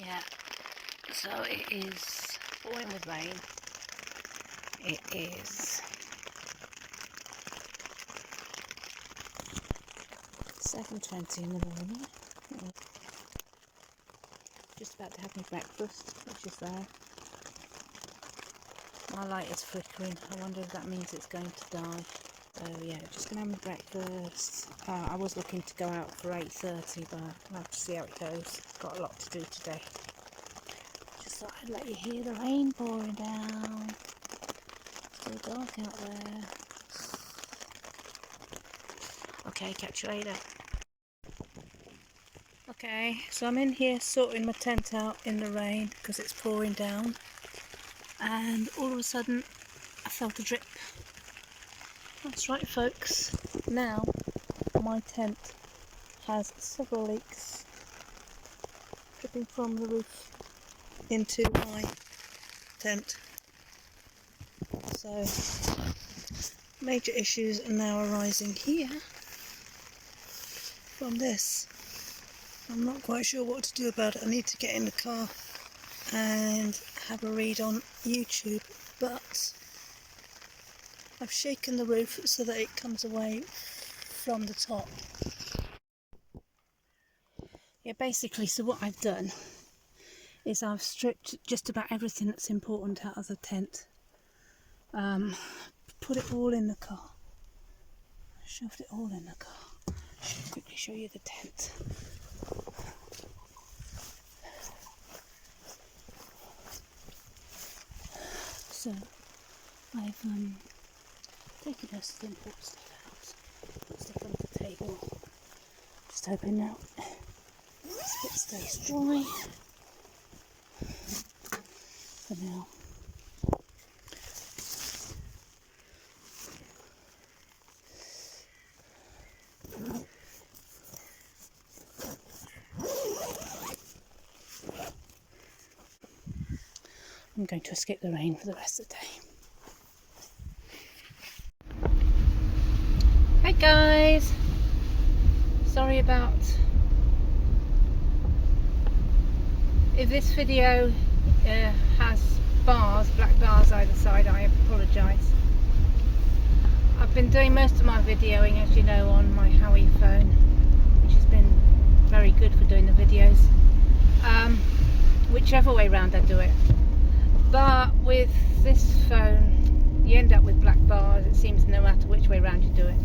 Yeah, so it is pouring with rain. It is 7:20 in the morning. Just about to have my breakfast, which is there. My light is flickering. I wonder if that means it's going to die. So yeah, just gonna have my breakfast. I was looking to go out for 8:30, but I'll have to see how it goes. Got a lot to do today. Just thought I'd let you hear the rain pouring down. Still dark out there. Okay, catch you later. Okay, so I'm in here sorting my tent out in the rain because it's pouring down, and all of a sudden I felt a drip. That's right, folks. Now my tent has several leaks dripping from the roof into my tent. So major issues are now arising here from this. I'm not quite sure what to do about it. I need to get in the car and have a read on YouTube, but I've shaken the roof so that it comes away from the top. Yeah, basically, so what I've done is I've stripped just about everything that's important out of the tent. Put it all in the car. Shoved it all in the car. I'll quickly show you the tent. So I've taken most of the important stuff out, put stuff on the table. Just hoping now this bit stays dry for now. I'm going to escape the rain for the rest of the day. Hey guys! Sorry about if this video has bars, black bars either side. I apologise. I've been doing most of my videoing, as you know, on my Howie phone, which has been very good for doing the videos. Whichever way round I do it. But with this phone, you end up with black bars, it seems, no matter which way round you do it.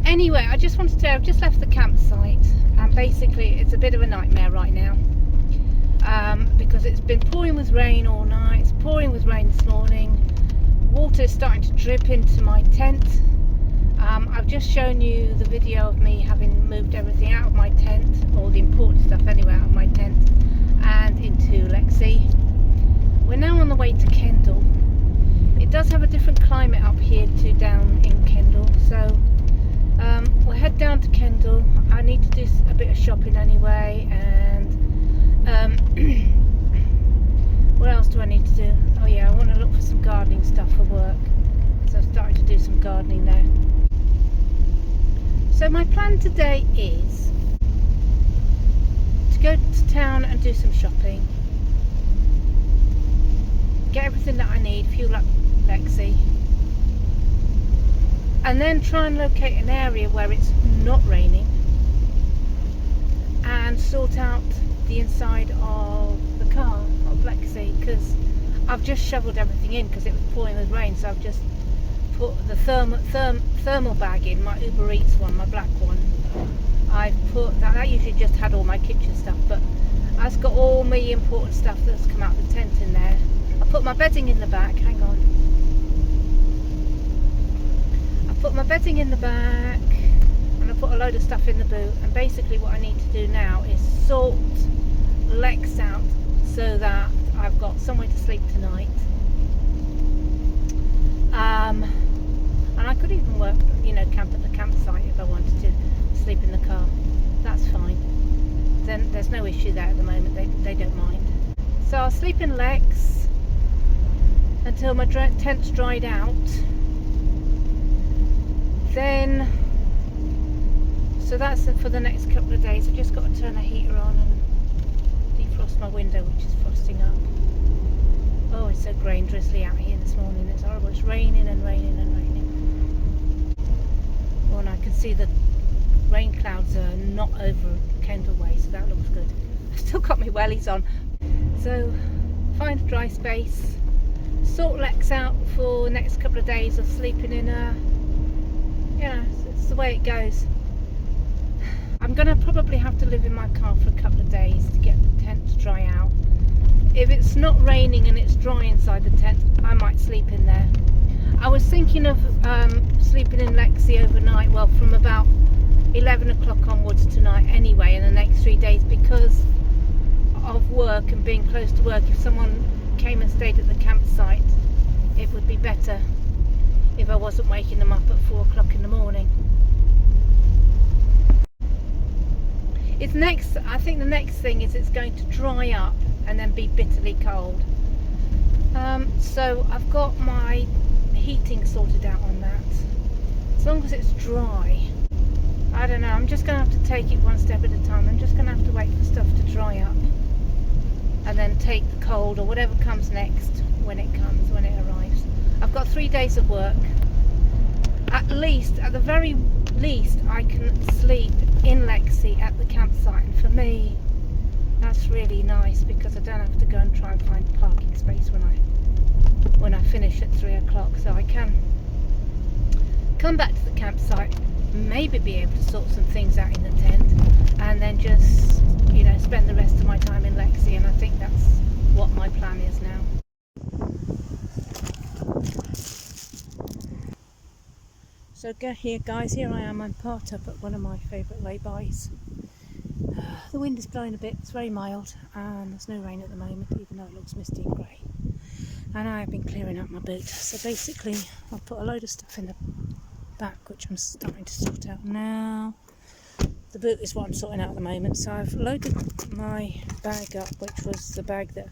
Anyway, I just wanted to say I've just left the campsite, and basically it's a bit of a nightmare right now, because it's been pouring with rain all night. It's pouring with rain this morning. Water is starting to drip into my tent. I've just shown you the video of me having moved everything out of my tent, all the important stuff anyway, out of my tent and into Lexi. We're now on the way to Kendal. It does have a different climate up here to down in Kendal, so we'll head down to Kendal. I need to do a bit of shopping anyway, and what else do I need to do? Oh yeah, I want to look for some gardening stuff for work, so I'm starting to do some gardening there. So my plan today is to go to town and do some shopping, get everything that I need, fuel up Lexi, and then try and locate an area where it's not raining and sort out the inside of the car of Lexi, because I've just shoveled everything in because it was pouring with rain. So I've just put the thermal bag in, my Uber Eats one, my black one. I've put that usually just had all my kitchen stuff, but I've got all my important stuff that's come out of the tent in there. I put my bedding in the back, hang on. I put my bedding in the back, and I put a load of stuff in the boot, and basically what I need to do now is sort Lex out so that I've got somewhere to sleep tonight. And I could even work, camp at the campsite if I wanted to, sleep in the car. That's fine. Then there's no issue there at the moment, they don't mind. So I'll sleep in Lex until my tent's dried out. Then, so that's for the next couple of days. I've just got to turn the heater on and defrost my window, which is frosting up. Oh, it's so grey and drizzly out here this morning. It's horrible. It's raining and raining and raining. Oh, and I can see the rain clouds are not over Kendal Way, so that looks good. I've still got my wellies on. So, find a dry space, sort Lex out for the next couple of days of sleeping in a, you know, it's the way it goes. I'm going to probably have to live in my car for a couple of days to get the tent to dry out. If it's not raining and it's dry inside the tent, I might sleep in there. I was thinking of sleeping in Lexi overnight, well, from about 11 o'clock onwards tonight anyway, in the next 3 days, because of work and being close to work. If someone came and stayed at the campsite, it would be better if I wasn't waking them up at 4 o'clock in the morning. I think the next thing is it's going to dry up and then be bitterly cold. So I've got my heating sorted out on that. As long as it's dry, I don't know, I'm just going to have to take it one step at a time. I'm just going to have to wait for stuff to dry up and then take the cold or whatever comes next when it arrives. I've got 3 days of work. At the very least, I can sleep in Lexi at the campsite, and for me that's really nice because I don't have to go and try and find a parking space when I finish at 3 o'clock, so I can come back to the campsite, maybe be able to sort some things out in the tent, and then just, you know, spend the rest of my time in Lexi. And I think that's what my plan is now. So here guys, here I am, I'm parked up at one of my favourite lay-bys. The wind is blowing a bit, it's very mild, and there's no rain at the moment, even though it looks misty and grey. And I have been clearing out my boot. So basically I've put a load of stuff in the back, which I'm starting to sort out now. The boot is what I'm sorting out at the moment. So I've loaded my bag up, which was the bag that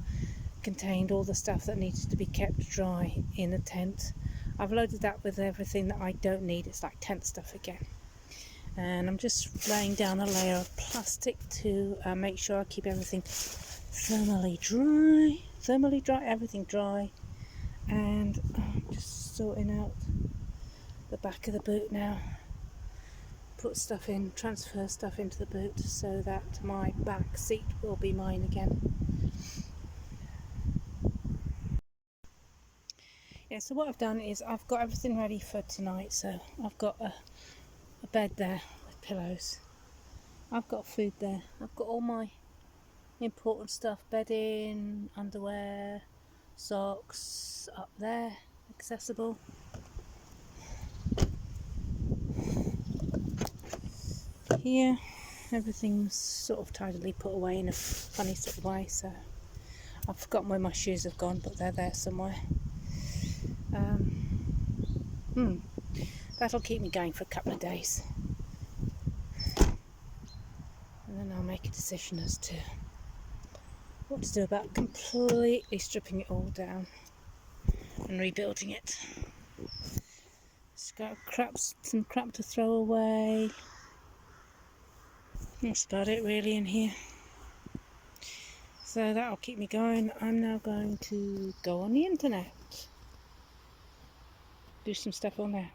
contained all the stuff that needed to be kept dry in the tent. I've loaded that with everything that I don't need. It's like tent stuff again. And I'm just laying down a layer of plastic to make sure I keep everything thermally dry, everything dry. And I'm just sorting out the back of the boot now. Put stuff in, transfer stuff into the boot so that my back seat will be mine again. Yeah, so what I've done is I've got everything ready for tonight. So I've got a bed there with pillows. I've got food there. I've got all my important stuff, bedding, underwear, socks up there, accessible. Here, everything's sort of tidily put away in a funny sort of way. So I've forgotten where my shoes have gone, but they're there somewhere. That'll keep me going for a couple of days, and then I'll make a decision as to what to do about completely stripping it all down and rebuilding it. It's got some crap to throw away. That's about it really in here. So that'll keep me going. I'm now going to go on the internet, do some stuff on there.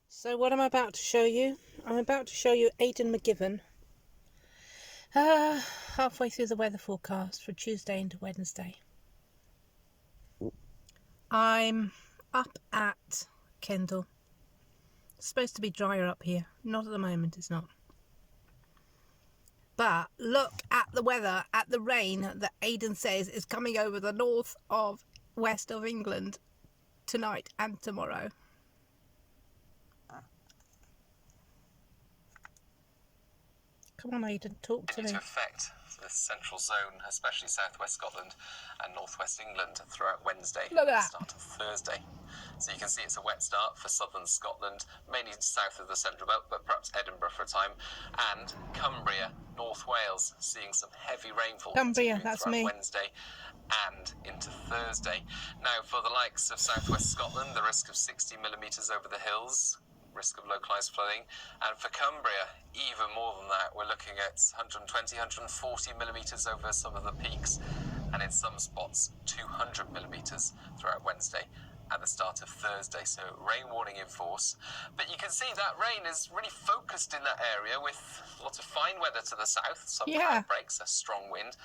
So what I'm about to show you, I'm about to show you Aidan McGibbon halfway through the weather forecast for Tuesday into Wednesday. I'm up at Kendal. It's supposed to be drier up here. Not at the moment, it's not. But look at the weather, at the rain that Aidan says is coming over the west of England tonight and tomorrow. Come on, Aidan, talk to me. To affect the central zone, especially southwest Scotland and northwest England throughout Wednesday Look at that. Start of Thursday. So you can see it's a wet start for southern Scotland, mainly south of the central belt, but perhaps Edinburgh for a time, and Cumbria, North Wales, seeing some heavy rainfall. Cumbria, that's me. Wednesday and into Thursday. Now, for the likes of southwest Scotland, the risk of 60 millimetres over the hills. risk of localised flooding. And for Cumbria, even more than that, we're looking at 120, 140 millimetres over some of the peaks, and in some spots 200 millimetres throughout Wednesday and the start of Thursday. So rain warning in force. But you can see that rain is really focused in that area, with lots of fine weather to the south, some power breaks, a strong wind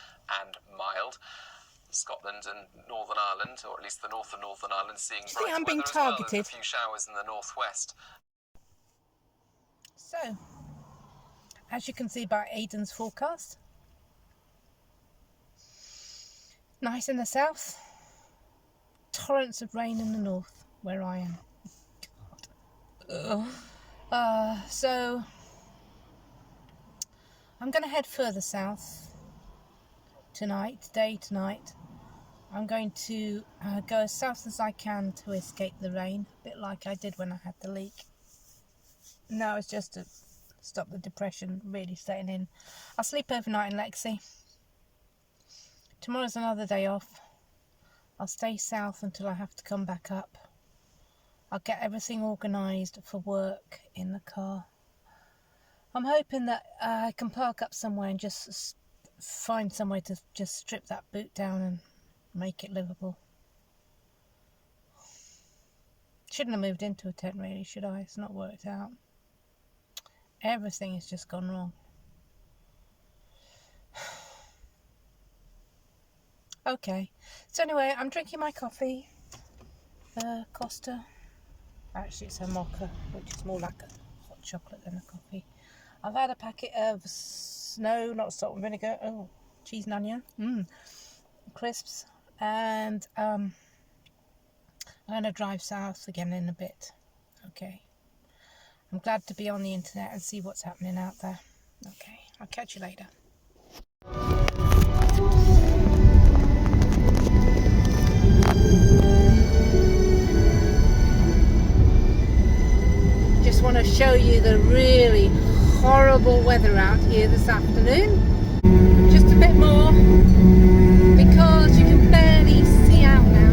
and mild. Scotland and Northern Ireland, or at least the north of Northern Ireland, seeing bright I'm weather being as well. targeted? There's a few showers in the northwest. So, as you can see by Aidan's forecast, nice in the south, torrents of rain in the north, where I am. So, I'm going to head further south tonight. I'm going to go as south as I can to escape the rain, a bit like I did when I had the leak. No, it's just to stop the depression really setting in. I'll sleep overnight in Lexi. Tomorrow's another day off. I'll stay south until I have to come back up. I'll get everything organised for work in the car. I'm hoping that I can park up somewhere and just find somewhere to just strip that boot down and make it livable. Shouldn't have moved into a tent really, should I? It's not worked out. Everything has just gone wrong. Okay, so anyway, I'm drinking my coffee. Costa. Actually, it's a mocha, which is more like a hot chocolate than a coffee. I've had a packet of not salt and vinegar. Oh, cheese and onion. Crisps. And I'm going to drive south again in a bit. Okay. I'm glad to be on the internet and see what's happening out there. Okay, I'll catch you later. Just want to show you the really horrible weather out here this afternoon. Just a bit more, because you can barely see out now.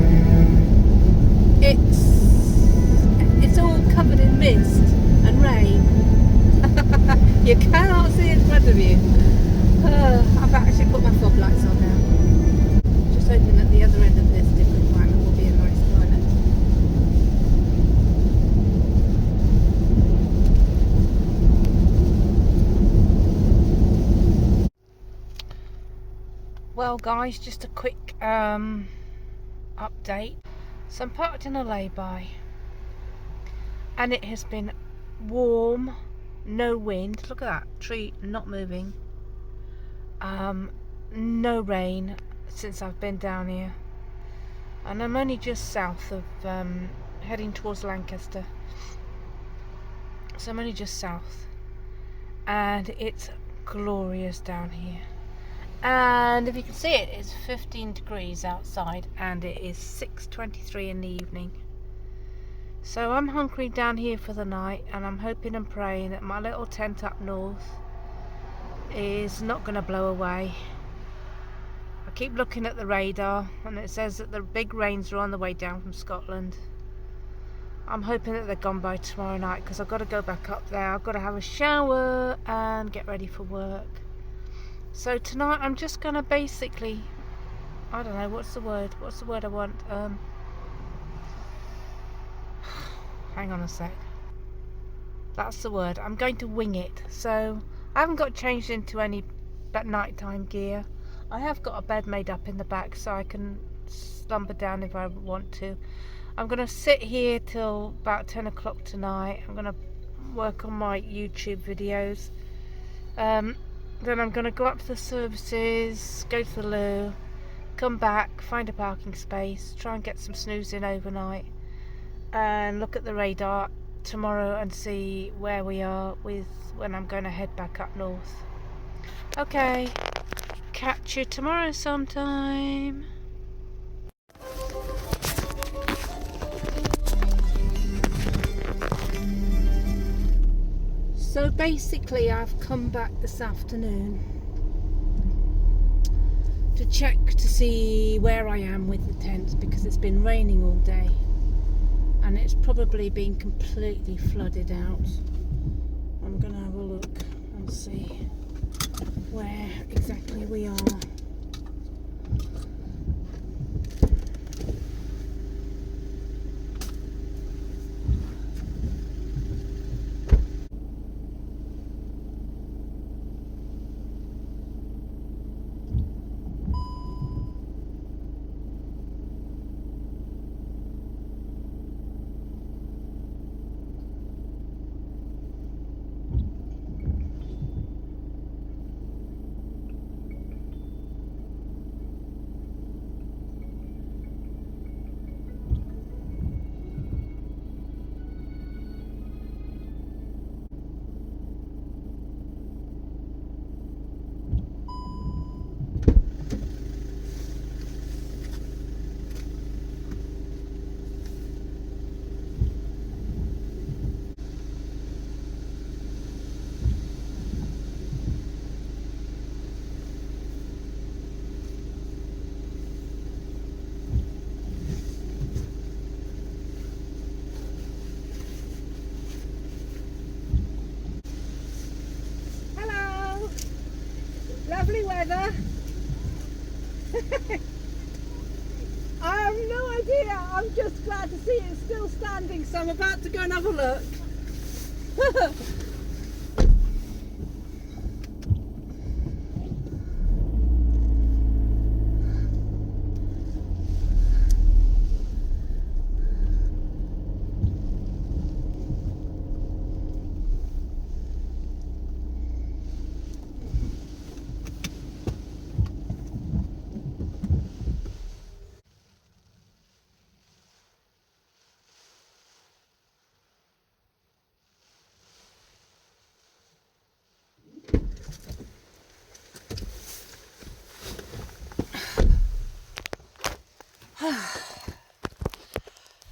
It's all covered in mist and rain. You cannot see in front of you. I've actually put my fog lights on now. Just hoping that the other end of this different climate will be a nice climate. Well guys, just a quick update. So I'm parked in a lay-by and it has been warm, no wind. Look at that tree not moving. No rain since I've been down here, and I'm only just south of heading towards Lancaster, so I'm only just south, and it's glorious down here. And if you can see it, it's 15 degrees outside and it is 6:23 in the evening. So I'm hunkering down here for the night, and I'm hoping and praying that my little tent up north is not going to blow away. I keep looking at the radar and it says that the big rains are on the way down from Scotland. I'm hoping that they're gone by tomorrow night, because I've got to go back up there. I've got to have a shower and get ready for work. So tonight I'm just going to basically, I don't know, what's the word I want? Hang on a sec. That's the word. I'm going to wing it. So I haven't got changed into any nighttime gear. I have got a bed made up in the back so I can slumber down if I want to. I'm going to sit here till about 10 o'clock tonight. I'm going to work on my YouTube videos. Then I'm going to go up to the services, go to the loo, come back, find a parking space, try and get some snooze in overnight, and look at the radar tomorrow and see where we are with when I'm going to head back up north. Okay, catch you tomorrow sometime. So basically I've come back this afternoon to check to see where I am with the tents, because it's been raining all day. and it's probably been completely flooded out. I'm going to have a look and see where exactly we are. Lovely weather. I have no idea. I'm just glad to see it still standing, so I'm about to go and have a look.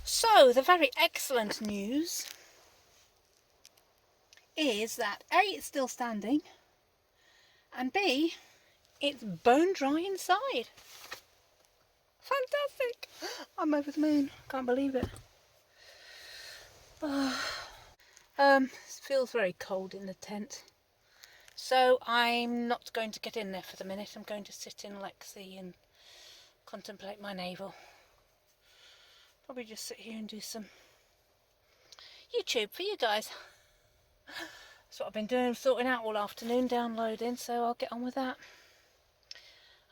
So, the very excellent news is that A, it's still standing, and B, it's bone dry inside. Fantastic! I'm over the moon. Can't believe it. It feels very cold in the tent. So I'm not going to get in there for the minute. I'm going to sit in Lexi and contemplate my navel. Probably just sit here and do some YouTube for you guys. That's what I've been doing, sorting out all afternoon, downloading, so I'll get on with that.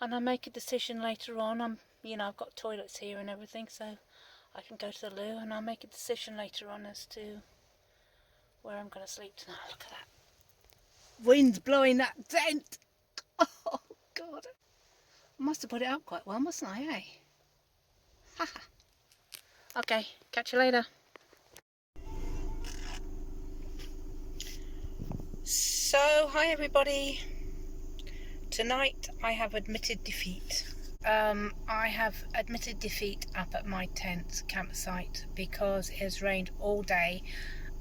And I'll make a decision later on. I've got toilets here and everything, so I can go to the loo, and I'll make a decision later on as to where I'm going to sleep tonight. Look at that. Wind's blowing that tent. Oh, God. I must have put it out quite well, mustn't I, eh? Haha. Okay, catch you later. So, hi everybody. Tonight I have admitted defeat. I have admitted defeat up at my tent campsite because it has rained all day,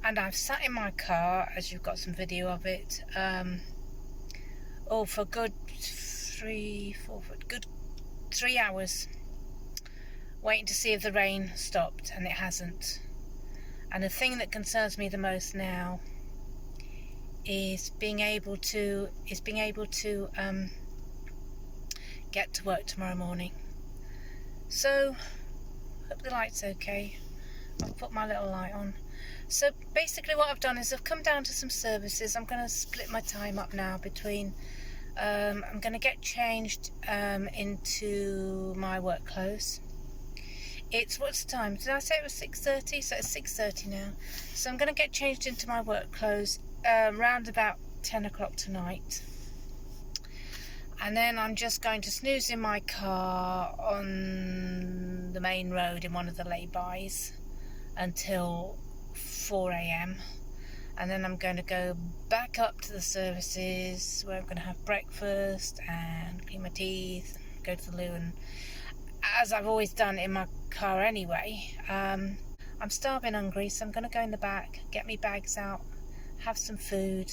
and I've sat in my car, as you've got some video of it, for good 3 hours, waiting to see if the rain stopped, and it hasn't. And the thing that concerns me the most now is being able to get to work tomorrow morning. So hope the light's okay. I'll put my little light on. So basically what I've done is I've come down to some services. I'm going to split my time up now between I'm going to get changed into my work clothes. It's, what's the time? Did I say it was 6:30? So it's 6:30 now. So I'm going to get changed into my work clothes round about 10 o'clock tonight. And then I'm just going to snooze in my car on the main road in one of the lay-bys until 4 a.m. And then I'm going to go back up to the services where I'm going to have breakfast and clean my teeth, go to the loo, and as I've always done in my car anyway, I'm starving hungry, so I'm going to go in the back, get me bags out, have some food,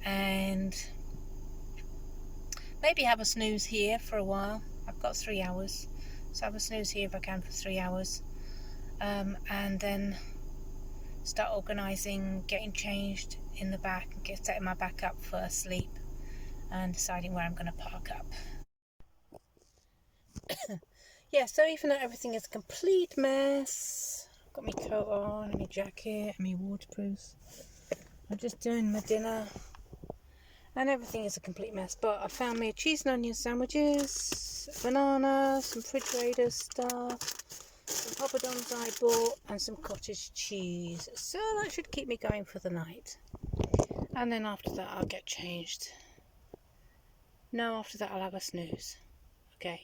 and maybe have a snooze here for a while. I've got 3 hours, so have a snooze here if I can for 3 hours, and then start organising, getting changed in the back, setting my back up for sleep, and deciding where I'm going to park up. Yeah, so even though everything is a complete mess, I've got my coat on, and my jacket, and my waterproofs, I'm just doing my dinner, and everything is a complete mess. But I found me cheese and onion sandwiches, bananas, some refrigerator stuff, some poppadoms I bought, and some cottage cheese. So that should keep me going for the night. And then after that I'll get changed. No, after that I'll have a snooze. Okay.